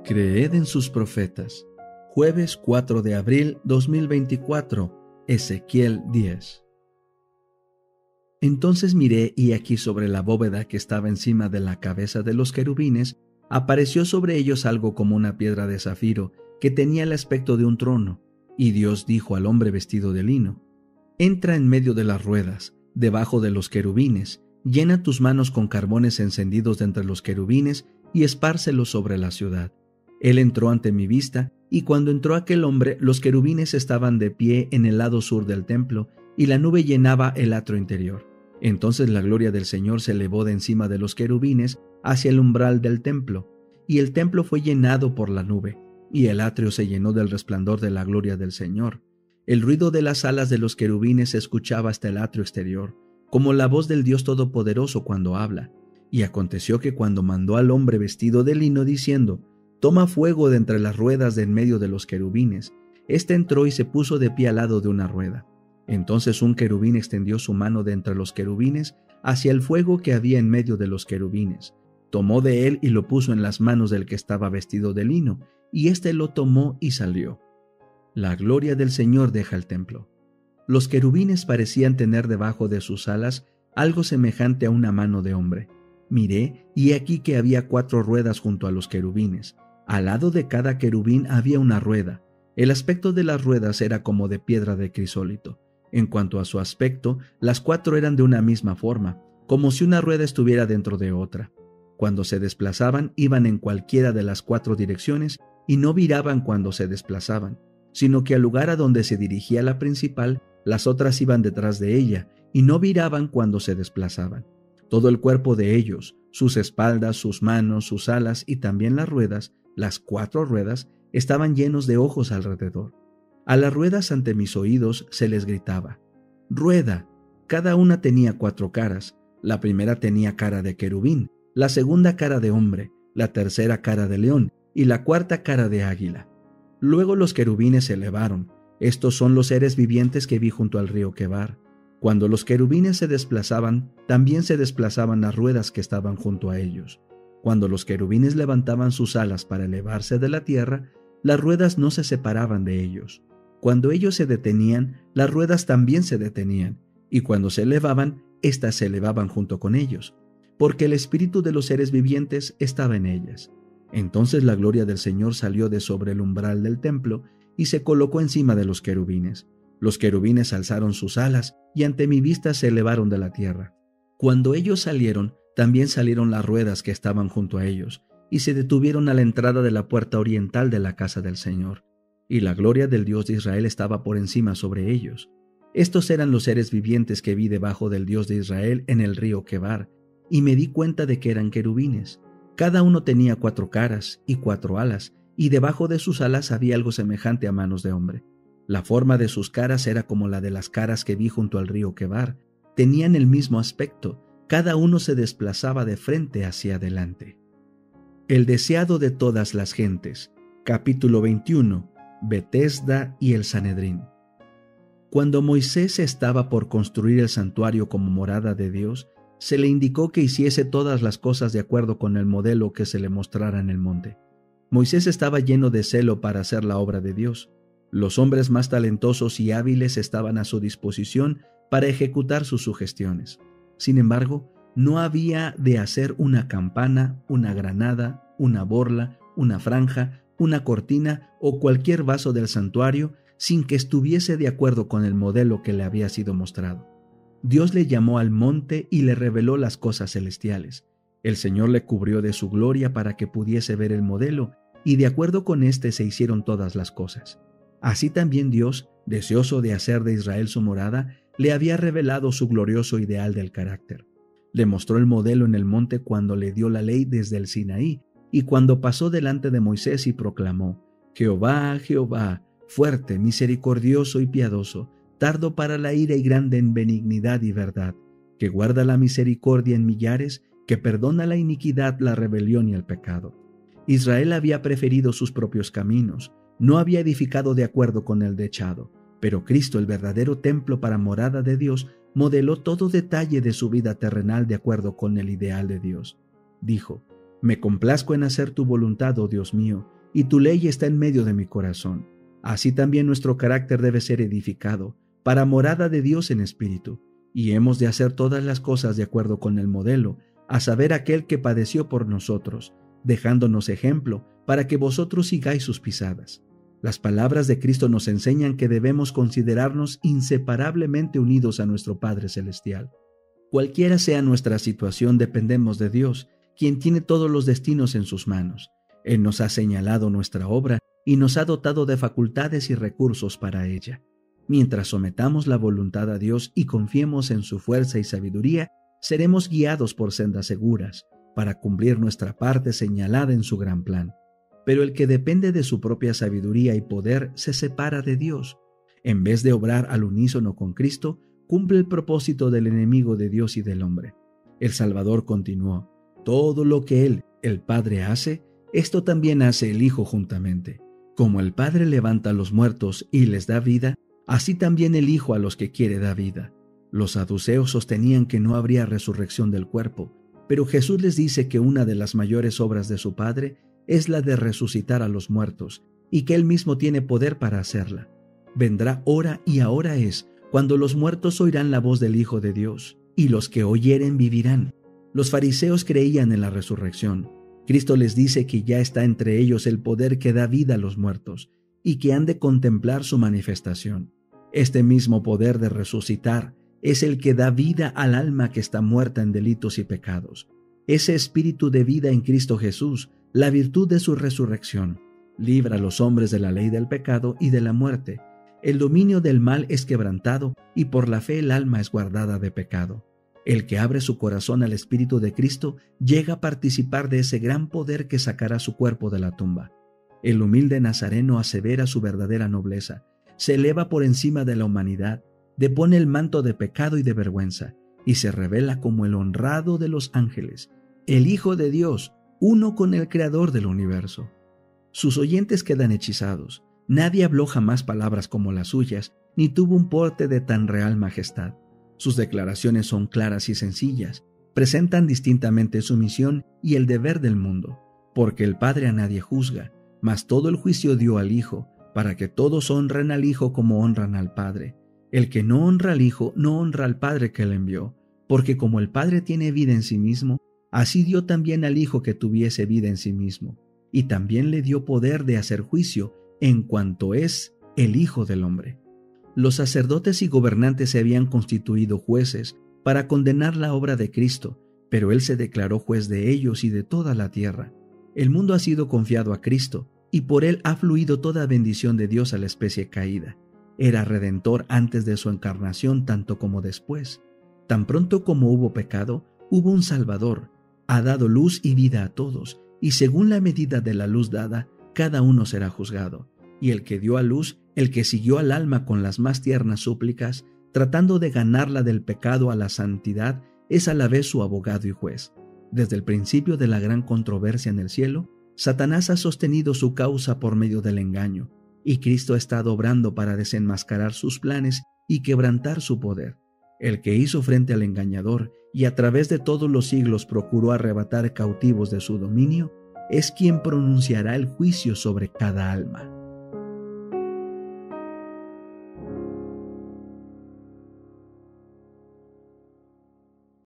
Creed en sus profetas. Jueves 4 de abril 2024, Ezequiel 10. Entonces miré, y aquí sobre la bóveda que estaba encima de la cabeza de los querubines, apareció sobre ellos algo como una piedra de zafiro, que tenía el aspecto de un trono. Y Dios dijo al hombre vestido de lino: Entra en medio de las ruedas, debajo de los querubines, llena tus manos con carbones encendidos de entre los querubines, y espárcelos sobre la ciudad. Él entró ante mi vista, y cuando entró aquel hombre, los querubines estaban de pie en el lado sur del templo, y la nube llenaba el atrio interior. Entonces la gloria del Señor se elevó de encima de los querubines hacia el umbral del templo, y el templo fue llenado por la nube, y el atrio se llenó del resplandor de la gloria del Señor. El ruido de las alas de los querubines se escuchaba hasta el atrio exterior, como la voz del Dios Todopoderoso cuando habla. Y aconteció que cuando mandó al hombre vestido de lino diciendo: Toma fuego de entre las ruedas de en medio de los querubines, éste entró y se puso de pie al lado de una rueda. Entonces un querubín extendió su mano de entre los querubines hacia el fuego que había en medio de los querubines. Tomó de él y lo puso en las manos del que estaba vestido de lino, y éste lo tomó y salió. La gloria del Señor deja el templo. Los querubines parecían tener debajo de sus alas algo semejante a una mano de hombre. Miré, y aquí que había 4 ruedas junto a los querubines. Al lado de cada querubín había una rueda. El aspecto de las ruedas era como de piedra de crisólito. En cuanto a su aspecto, las 4 eran de una misma forma, como si una rueda estuviera dentro de otra. Cuando se desplazaban, iban en cualquiera de las 4 direcciones y no viraban cuando se desplazaban, sino que al lugar a donde se dirigía la principal, las otras iban detrás de ella y no viraban cuando se desplazaban. Todo el cuerpo de ellos, sus espaldas, sus manos, sus alas y también las ruedas, las 4 ruedas, estaban llenos de ojos alrededor. A las ruedas ante mis oídos se les gritaba: ¡Rueda! Cada una tenía 4 caras. La primera tenía cara de querubín, la segunda cara de hombre, la tercera cara de león y la cuarta cara de águila. Luego los querubines se elevaron. Estos son los seres vivientes que vi junto al río Quebar. Cuando los querubines se desplazaban, también se desplazaban las ruedas que estaban junto a ellos. Cuando los querubines levantaban sus alas para elevarse de la tierra, las ruedas no se separaban de ellos. Cuando ellos se detenían, las ruedas también se detenían, y cuando se elevaban, éstas se elevaban junto con ellos, porque el espíritu de los seres vivientes estaba en ellas. Entonces la gloria del Señor salió de sobre el umbral del templo y se colocó encima de los querubines. Los querubines alzaron sus alas y ante mi vista se elevaron de la tierra. Cuando ellos salieron, también salieron las ruedas que estaban junto a ellos, y se detuvieron a la entrada de la puerta oriental de la casa del Señor. Y la gloria del Dios de Israel estaba por encima sobre ellos. Estos eran los seres vivientes que vi debajo del Dios de Israel en el río Quebar, y me di cuenta de que eran querubines. Cada uno tenía 4 caras y 4 alas, y debajo de sus alas había algo semejante a manos de hombre. La forma de sus caras era como la de las caras que vi junto al río Quebar. Tenían el mismo aspecto, cada uno se desplazaba de frente hacia adelante. El deseado de todas las gentes. Capítulo 21. Betesda y el Sanedrín. Cuando Moisés estaba por construir el santuario como morada de Dios, se le indicó que hiciese todas las cosas de acuerdo con el modelo que se le mostrara en el monte. Moisés estaba lleno de celo para hacer la obra de Dios. Los hombres más talentosos y hábiles estaban a su disposición para ejecutar sus sugestiones. Sin embargo, no había de hacer una campana, una granada, una borla, una franja, una cortina o cualquier vaso del santuario sin que estuviese de acuerdo con el modelo que le había sido mostrado. Dios le llamó al monte y le reveló las cosas celestiales. El Señor le cubrió de su gloria para que pudiese ver el modelo, y de acuerdo con éste se hicieron todas las cosas. Así también Dios, deseoso de hacer de Israel su morada, le había revelado su glorioso ideal del carácter. Le mostró el modelo en el monte cuando le dio la ley desde el Sinaí, y cuando pasó delante de Moisés y proclamó: Jehová, Jehová, fuerte, misericordioso y piadoso, tardo para la ira y grande en benignidad y verdad, que guarda la misericordia en millares, que perdona la iniquidad, la rebelión y el pecado. Israel había preferido sus propios caminos, no había edificado de acuerdo con el dechado, pero Cristo, el verdadero templo para morada de Dios, modeló todo detalle de su vida terrenal de acuerdo con el ideal de Dios. Dijo: Me complazco en hacer tu voluntad, oh Dios mío, y tu ley está en medio de mi corazón. Así también nuestro carácter debe ser edificado, para morada de Dios en espíritu, y hemos de hacer todas las cosas de acuerdo con el modelo, a saber aquel que padeció por nosotros, dejándonos ejemplo, para que vosotros sigáis sus pisadas. Las palabras de Cristo nos enseñan que debemos considerarnos inseparablemente unidos a nuestro Padre Celestial. Cualquiera sea nuestra situación, dependemos de Dios, quien tiene todos los destinos en sus manos. Él nos ha señalado nuestra obra y nos ha dotado de facultades y recursos para ella. Mientras sometamos la voluntad a Dios y confiemos en su fuerza y sabiduría, seremos guiados por sendas seguras, para cumplir nuestra parte señalada en su gran plan. Pero el que depende de su propia sabiduría y poder se separa de Dios. En vez de obrar al unísono con Cristo, cumple el propósito del enemigo de Dios y del hombre. El Salvador continuó: todo lo que Él, el Padre, hace, esto también hace el Hijo juntamente. Como el Padre levanta a los muertos y les da vida, así también el Hijo a los que quiere da vida. Los saduceos sostenían que no habría resurrección del cuerpo, pero Jesús les dice que una de las mayores obras de su Padre es la de resucitar a los muertos, y que Él mismo tiene poder para hacerla. Vendrá hora, y ahora es, cuando los muertos oirán la voz del Hijo de Dios, y los que oyeren vivirán. Los fariseos creían en la resurrección. Cristo les dice que ya está entre ellos el poder que da vida a los muertos, y que han de contemplar su manifestación. Este mismo poder de resucitar es el que da vida al alma que está muerta en delitos y pecados. Ese espíritu de vida en Cristo Jesús, la virtud de su resurrección, libra a los hombres de la ley del pecado y de la muerte. El dominio del mal es quebrantado y por la fe el alma es guardada de pecado. El que abre su corazón al Espíritu de Cristo llega a participar de ese gran poder que sacará su cuerpo de la tumba. El humilde Nazareno asevera su verdadera nobleza, se eleva por encima de la humanidad, depone el manto de pecado y de vergüenza, y se revela como el honrado de los ángeles, el Hijo de Dios, uno con el Creador del universo. Sus oyentes quedan hechizados. Nadie habló jamás palabras como las suyas, ni tuvo un porte de tan real majestad. Sus declaraciones son claras y sencillas, presentan distintamente su misión y el deber del mundo, porque el Padre a nadie juzga, mas todo el juicio dio al Hijo, para que todos honren al Hijo como honran al Padre. El que no honra al Hijo, no honra al Padre que le envió, porque como el Padre tiene vida en sí mismo, así dio también al Hijo que tuviese vida en sí mismo, y también le dio poder de hacer juicio en cuanto es el Hijo del hombre. Los sacerdotes y gobernantes se habían constituido jueces para condenar la obra de Cristo, pero Él se declaró juez de ellos y de toda la tierra. El mundo ha sido confiado a Cristo, y por Él ha fluido toda bendición de Dios a la especie caída. Era redentor antes de su encarnación tanto como después. Tan pronto como hubo pecado, hubo un Salvador. Ha dado luz y vida a todos, y según la medida de la luz dada, cada uno será juzgado. Y el que dio a luz, el que siguió al alma con las más tiernas súplicas, tratando de ganarla del pecado a la santidad, es a la vez su abogado y juez. Desde el principio de la gran controversia en el cielo, Satanás ha sostenido su causa por medio del engaño, y Cristo ha estado obrando para desenmascarar sus planes y quebrantar su poder. El que hizo frente al engañador y a través de todos los siglos procuró arrebatar cautivos de su dominio, es quien pronunciará el juicio sobre cada alma.